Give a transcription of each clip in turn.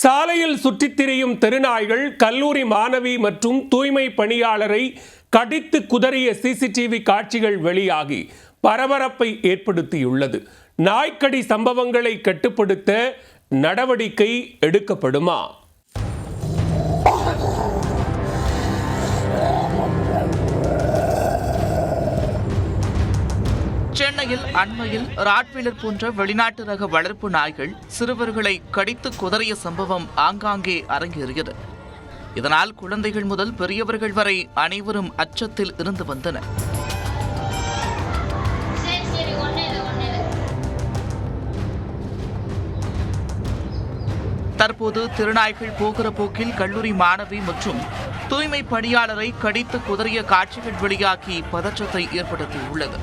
சாலையில் சுற்றித் திரியும் தெருநாய்கள் கல்லூரி மாணவி மற்றும் தூய்மை பணியாளரை கடித்து குதறிய சிசிடிவி காட்சிகள் வெளியாகி பரபரப்பை ஏற்படுத்தியுள்ளது. நாய்க்கடி சம்பவங்களை கட்டுப்படுத்த நடவடிக்கை எடுக்கப்படுமா? சென்னையில் அண்மையில் ராட்வீலர் போன்ற வெளிநாட்டு ரக வளர்ப்பு நாய்கள் சிறுவர்களை கடித்து குதறிய சம்பவம் ஆங்காங்கே அரங்கேறியது. இதனால் குழந்தைகள் முதல் பெரியவர்கள் வரை அனைவரும் அச்சத்தில் இருந்து வந்தனர். தற்போது திருநாய்கள் போகிற போக்கில் கல்லூரி மாணவி மற்றும் தூய்மை பணியாளரை கடித்து குதறிய காட்சிகள் வெளியாகி பதற்றத்தை ஏற்படுத்தியுள்ளது.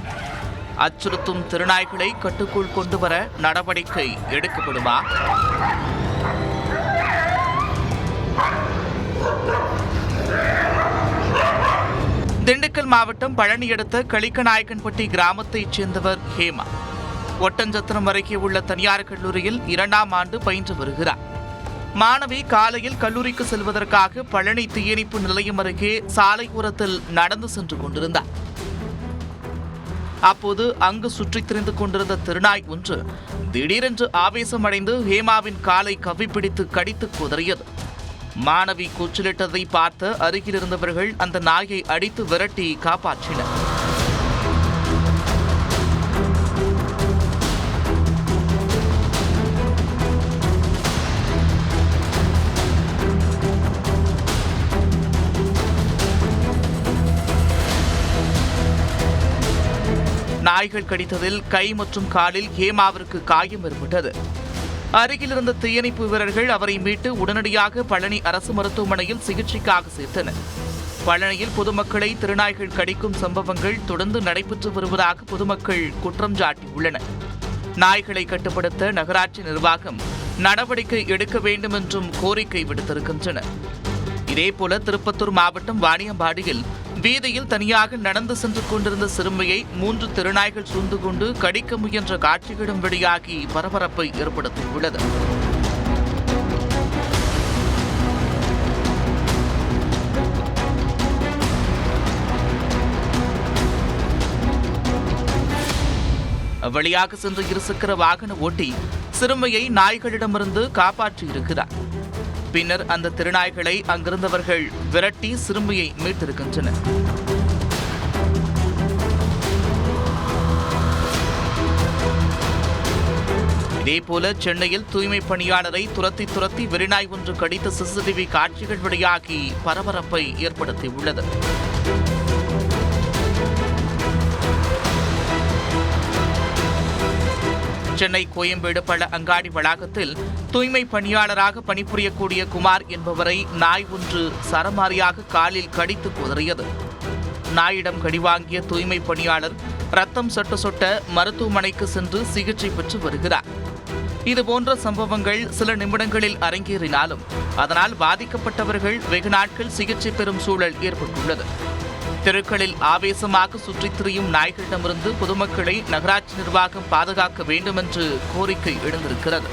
அச்சுறுத்தும் திருநாய்களை கட்டுக்குள் கொண்டுவர நடவடிக்கை எடுக்கப்படுமா? திண்டுக்கல் மாவட்டம் பழனி அடுத்த களிக்கநாயக்கன்பட்டி கிராமத்தைச் சேர்ந்தவர் ஹேமா. ஒட்டஞ்சத்திரம் அருகே உள்ள தனியார் கல்லூரியில் 2ஆம் ஆண்டு பயின்று வருகிறார். மாணவி காலையில் கல்லூரிக்கு செல்வதற்காக பழனி தீயணைப்பு நிலையம் அருகே சாலை ஓரத்தில் நடந்து சென்று கொண்டிருந்தார். அப்போது அங்கு சுற்றித் திரிந்து கொண்டிருந்த திருநாய் ஒன்று திடீரென்று ஆவேசமடைந்து ஹேமாவின் காலை கவ்விப்பிடித்து கடித்து குதறியது. மாணவி கூச்சலிட்டதை பார்த்த அருகில் இருந்தவர்கள் அந்த நாயை அடித்து விரட்டி காப்பாற்றினர். நாய்கள் கடித்ததில் கை மற்றும் காலில் ஹேமாவிற்கு காயம் ஏற்பட்டது. அருகில் இருந்த தீயணைப்பு வீரர்கள் அவரை மீட்டு உடனடியாக பழனி அரசு மருத்துவமனையில் சிகிச்சைக்காக சேர்த்தனர். பழனியில் பொதுமக்களை திருநாய்கள் கடிக்கும் சம்பவங்கள் தொடர்ந்து நடைபெற்று வருவதாக பொதுமக்கள் குற்றம் சாட்டியுள்ளனர். நாய்களை கட்டுப்படுத்த நகராட்சி நிர்வாகம் நடவடிக்கை எடுக்க வேண்டும் என்றும் கோரிக்கை விடுத்திருக்கின்றனர். இதேபோல திருப்பத்தூர் மாவட்டம் வாணியம்பாடியில் வீதியில் தனியாக நடந்து சென்று கொண்டிருந்த சிறுமியை 3 திருநாய்கள் சூழ்ந்து கொண்டு கடிக்க முயன்ற காட்சிகளும் வெளியாகி பரபரப்பை ஏற்படுத்தியுள்ளது. வழியாக சென்ற இருசக்கர வாகன ஓட்டி சிறுமியை நாய்களிடமிருந்து காப்பாற்றியிருக்கிறார். பின்னர் அந்த திருநாய்களை அங்கிருந்தவர்கள் விரட்டி சிறுமியை மீட்டிருக்கின்றனர். இதேபோல சென்னையில் தூய்மை பணியாளரை துரத்தி வெறிநாய் ஒன்று கடித்த சிசிடிவி காட்சிகள் வெளியாகி பரபரப்பை ஏற்படுத்தியுள்ளது. சென்னை கோயம்பேடு பல அங்காடி வளாகத்தில் தூய்மை பணியாளராக பணிபுரியக்கூடிய குமார் என்பவரை நாய் ஒன்று சரமாரியாக காலில் கடித்து குதறியது. நாயிடம் கடிவாங்கிய தூய்மை பணியாளர் ரத்தம் சொட்ட சொட்ட மருத்துவமனைக்கு சென்று சிகிச்சை பெற்று வருகிறார். இதுபோன்ற சம்பவங்கள் சில நிமிடங்களில் அரங்கேறினாலும் அதனால் பாதிக்கப்பட்டவர்கள் வெகு நாட்கள் சிகிச்சை பெறும் சூழல் ஏற்பட்டுள்ளது. தெருக்களில் ஆவேசமாக சுற்றித் திரியும் நாய்களிடமிருந்து பொதுமக்களை நகராட்சி நிர்வாகம் பாதுகாக்க வேண்டும் என்று கோரிக்கை எழுந்திருக்கிறது.